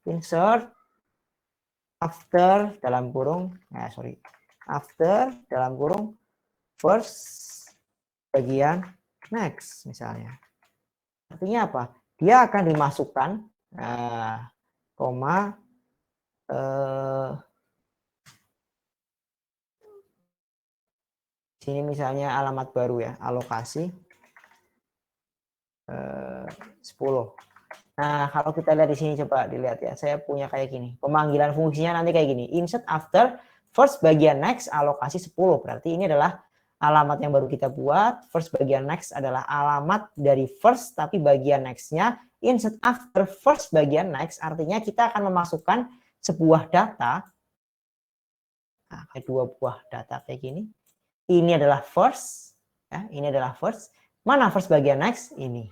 insert after dalam kurung, after dalam kurung first bagian next misalnya. Artinya apa? Dia akan dimasukkan, koma, sini misalnya alamat baru ya, alokasi 10. Nah, kalau kita lihat di sini, coba dilihat ya. Saya punya kayak gini. Pemanggilan fungsinya nanti kayak gini. Insert after first bagian next alokasi 10. Berarti ini adalah alamat yang baru kita buat. First bagian next adalah alamat dari first, tapi bagian next-nya insert after first bagian next. Artinya kita akan memasukkan sebuah data. Nah, kayak 2 buah data kayak gini. Ini adalah first. Ya, ini adalah first. Mana first bagian next? Ini.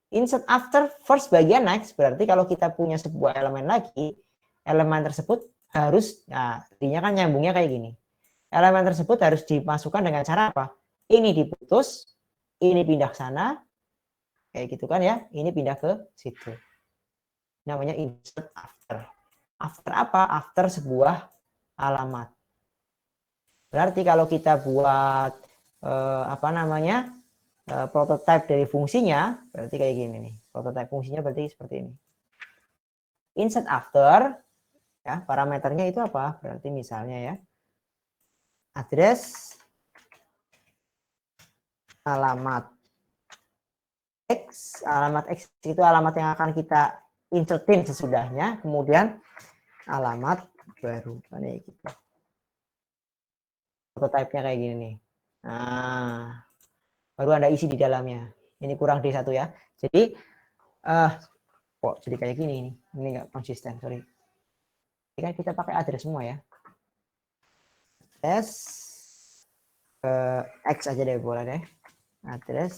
Insert after first bagian next, berarti kalau kita punya sebuah elemen lagi, elemen tersebut harus, nah artinya kan nyambungnya kayak gini. Elemen tersebut harus dimasukkan dengan cara apa? Ini diputus, ini pindah ke sana, kayak gitu kan ya, ini pindah ke situ. Namanya insert after. After apa? After sebuah alamat. Berarti kalau kita buat prototipe dari fungsinya, berarti kayak gini nih. Prototipe fungsinya berarti seperti ini. Insert after, ya parameternya itu apa? Berarti misalnya ya, address alamat X. Alamat X itu alamat yang akan kita insertin sesudahnya. Kemudian alamat baru. Kayak gitu. Prototipe-nya kayak gini nih. Nah, baru Anda isi di dalamnya. Ini kurang D1 ya. Jadi kok jadi kayak gini ini. Ini nggak konsisten, sorry. Ini kan kita pakai address semua ya. Address X aja deh, boleh deh. Address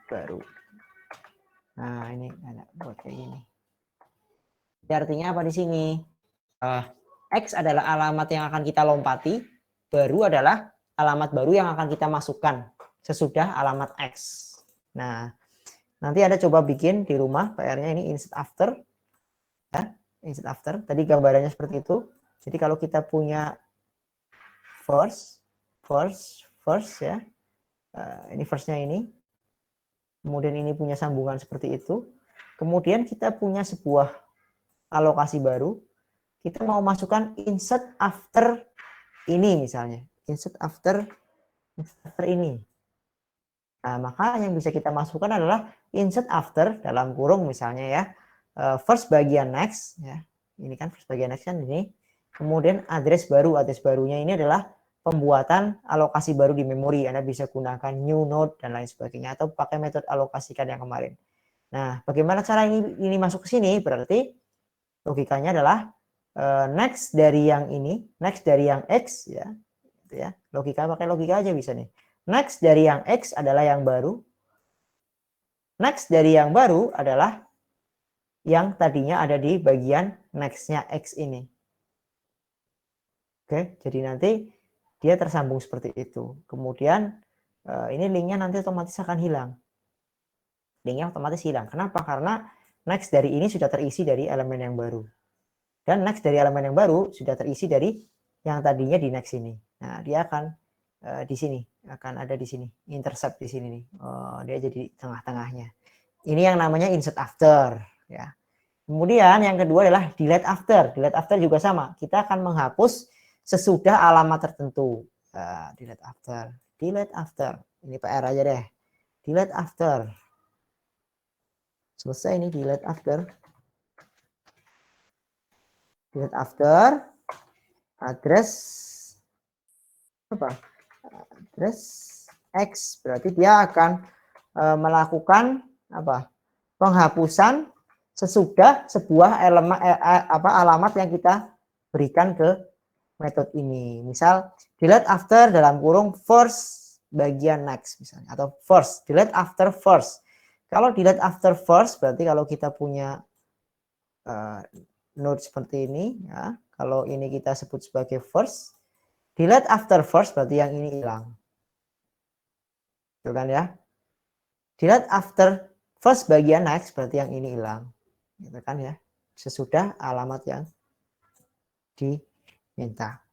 baru. Nah, ini ada buat kayak gini. Jadi artinya apa di sini? X adalah alamat yang akan kita lompati, baru adalah alamat baru yang akan kita masukkan sesudah alamat X. Nah, nanti Anda coba bikin di rumah, PR-nya ini insert after. Ya, insert after. Tadi gambarannya seperti itu. Jadi kalau kita punya first ya. Ini first-nya ini. Kemudian ini punya sambungan seperti itu. Kemudian kita punya sebuah alokasi baru. Kita mau masukkan insert after ini misalnya. Insert after ini. Nah, maka yang bisa kita masukkan adalah insert after dalam kurung misalnya ya. First bagian next ya. Ini kan first bagian next kan ini. Kemudian address baru. Address barunya ini adalah pembuatan alokasi baru di memori. Anda bisa gunakan new node dan lain sebagainya atau pakai metode alokasikan yang kemarin. Nah, bagaimana cara ini masuk ke sini? Berarti logikanya adalah next dari yang ini, next dari yang X ya. Gitu ya. Logika, pakai logika aja bisa nih. Next dari yang X adalah yang baru. Next dari yang baru adalah yang tadinya ada di bagian next-nya X ini. Oke, jadi nanti dia tersambung seperti itu. Kemudian ini linknya nanti otomatis akan hilang. Linknya otomatis hilang. Kenapa? Karena next dari ini sudah terisi dari elemen yang baru. Dan next dari elemen yang baru sudah terisi dari yang tadinya di next ini. Nah, dia akan di sini, akan ada di sini, intercept di sini nih. Oh, dia jadi tengah-tengahnya. Ini yang namanya insert after ya. Kemudian yang kedua adalah delete after. Delete after juga sama. Kita akan menghapus sesudah alamat tertentu. Delete after. Delete after. Ini PR aja deh. Delete after. Selesai ini delete after. Delete after. Address apa? Address X. Berarti dia akan melakukan apa? Penghapusan sesudah sebuah elemen alamat yang kita berikan ke metode ini. Misal delete after dalam kurung first bagian next misalnya, atau first, delete after first. Kalau delete after first berarti kalau kita punya node seperti ini ya, kalau ini kita sebut sebagai first, delete after first berarti yang ini hilang. Itu kan ya. Delete after first bagian next berarti yang ini hilang. gitu kan ya, sesudah alamat yang diminta.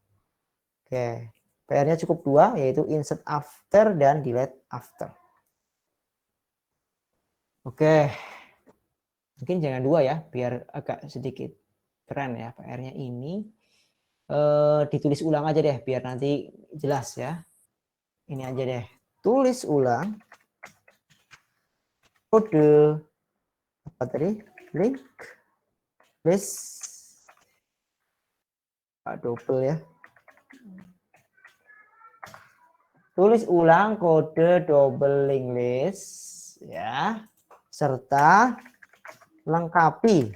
Oke, PR-nya cukup 2, yaitu insert after dan delete after. Oke, mungkin jangan 2 ya, biar agak sedikit keren ya PR-nya ini. Ditulis ulang aja deh, biar nanti jelas ya. Ini aja deh, tulis ulang kode apa tadi, link list double ya, tulis ulang kode double link list ya, serta lengkapi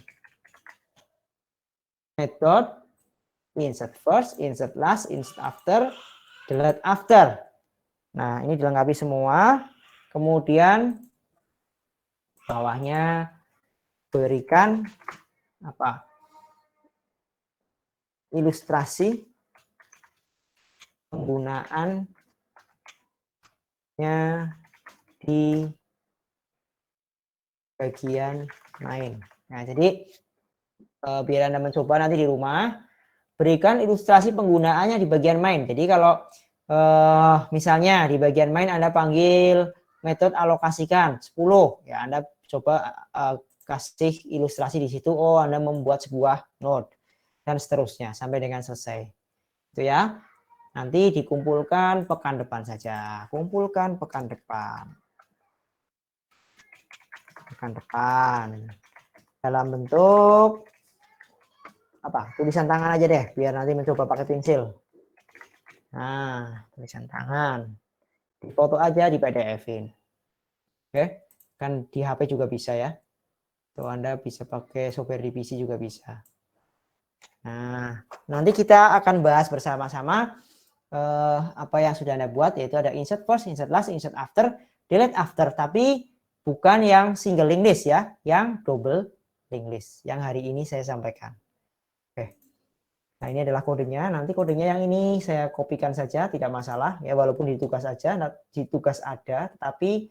metode insert first, insert last, insert after, delete after. Nah, ini dilengkapi semua. Kemudian bawahnya berikan apa? Ilustrasi penggunaannya di bagian main. Nah, jadi biar Anda mencoba nanti di rumah, berikan ilustrasi penggunaannya di bagian main. Jadi kalau misalnya di bagian main Anda panggil metode alokasikan 10, ya Anda coba kasih ilustrasi di situ. Oh, Anda membuat sebuah node dan seterusnya sampai dengan selesai. Itu ya. Nanti dikumpulkan pekan depan saja. Kumpulkan pekan depan. Pekan depan. Dalam bentuk apa? Tulisan tangan aja deh, biar nanti mencoba pakai pensil. Nah, tulisan tangan. Difoto aja, di PDF-in. Oke, kan di HP juga bisa ya. Tuh Anda bisa pakai software di PC juga bisa. Nah, nanti kita akan bahas bersama-sama apa yang sudah Anda buat, yaitu ada insert first, insert last, insert after, delete after, tapi bukan yang single link list ya, yang double link list yang hari ini saya sampaikan. Oke. Nah, ini adalah kodenya. Nanti kodenya yang ini saya kopikan saja, tidak masalah ya, walaupun di tugas aja, di tugas ada, tetapi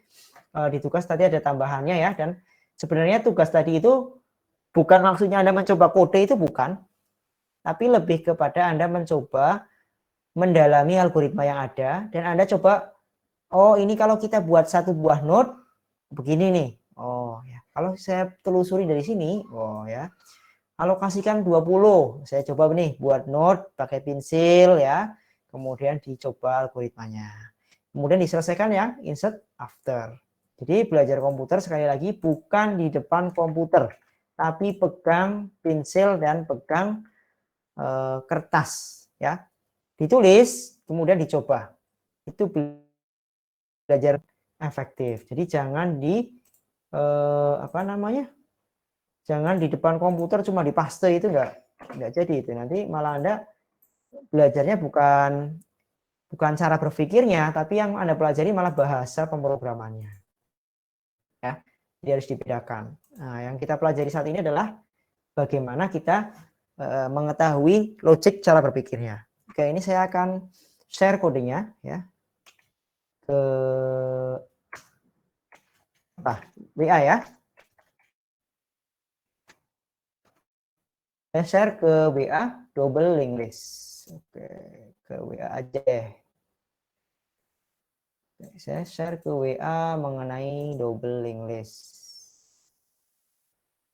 di tugas tadi ada tambahannya ya. Dan sebenarnya tugas tadi itu bukan maksudnya Anda mencoba kode, itu bukan, tapi lebih kepada Anda mencoba mendalami algoritma yang ada, dan Anda coba, oh ini kalau kita buat satu buah node begini nih. Oh ya, kalau saya telusuri dari sini, oh ya, alokasikan 20. Saya coba nih buat node pakai pensil ya. Kemudian dicoba algoritmanya. Kemudian diselesaikan yang insert after. Jadi belajar komputer sekali lagi bukan di depan komputer, tapi pegang pensil dan pegang kertas ya. Ditulis, kemudian dicoba. Itu belajar efektif. Jadi jangan di apa namanya? Jangan di depan komputer cuma dipaste, itu enggak jadi itu. Nanti malah Anda belajarnya bukan cara berpikirnya, tapi yang Anda pelajari malah bahasa pemrogramannya. Ya. Jadi harus dibedakan. Nah, yang kita pelajari saat ini adalah bagaimana kita mengetahui logik cara berpikirnya. Oke, ini saya akan share kodenya ya ke WA ya. Saya share ke WA double link list. Oke, ke WA aja deh. Saya share ke WA mengenai double link list.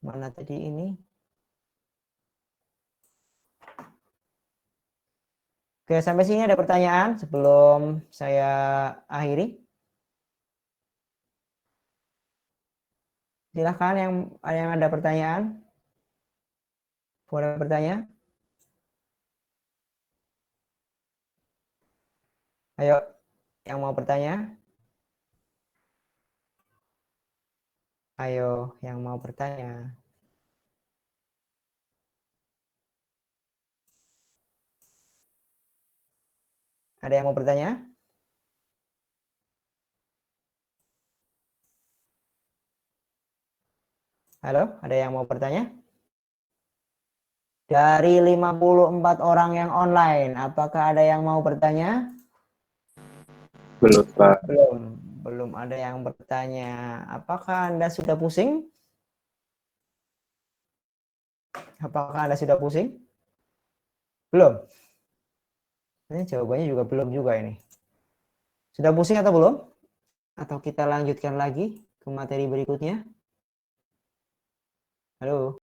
Mana tadi ini? Oke, sampai sini ada pertanyaan sebelum saya akhiri? Silahkan yang ada pertanyaan. Boleh bertanya? Ayo, yang mau bertanya? Ayo, yang mau bertanya. Ada yang mau bertanya? Halo, ada yang mau bertanya? Dari 54 orang yang online, apakah ada yang mau bertanya? Belum, Pak. Belum ada yang bertanya. Apakah Anda sudah pusing? Apakah Anda sudah pusing? Belum? Ini jawabannya juga belum juga ini. Sudah pusing atau belum? Atau kita lanjutkan lagi ke materi berikutnya? Halo?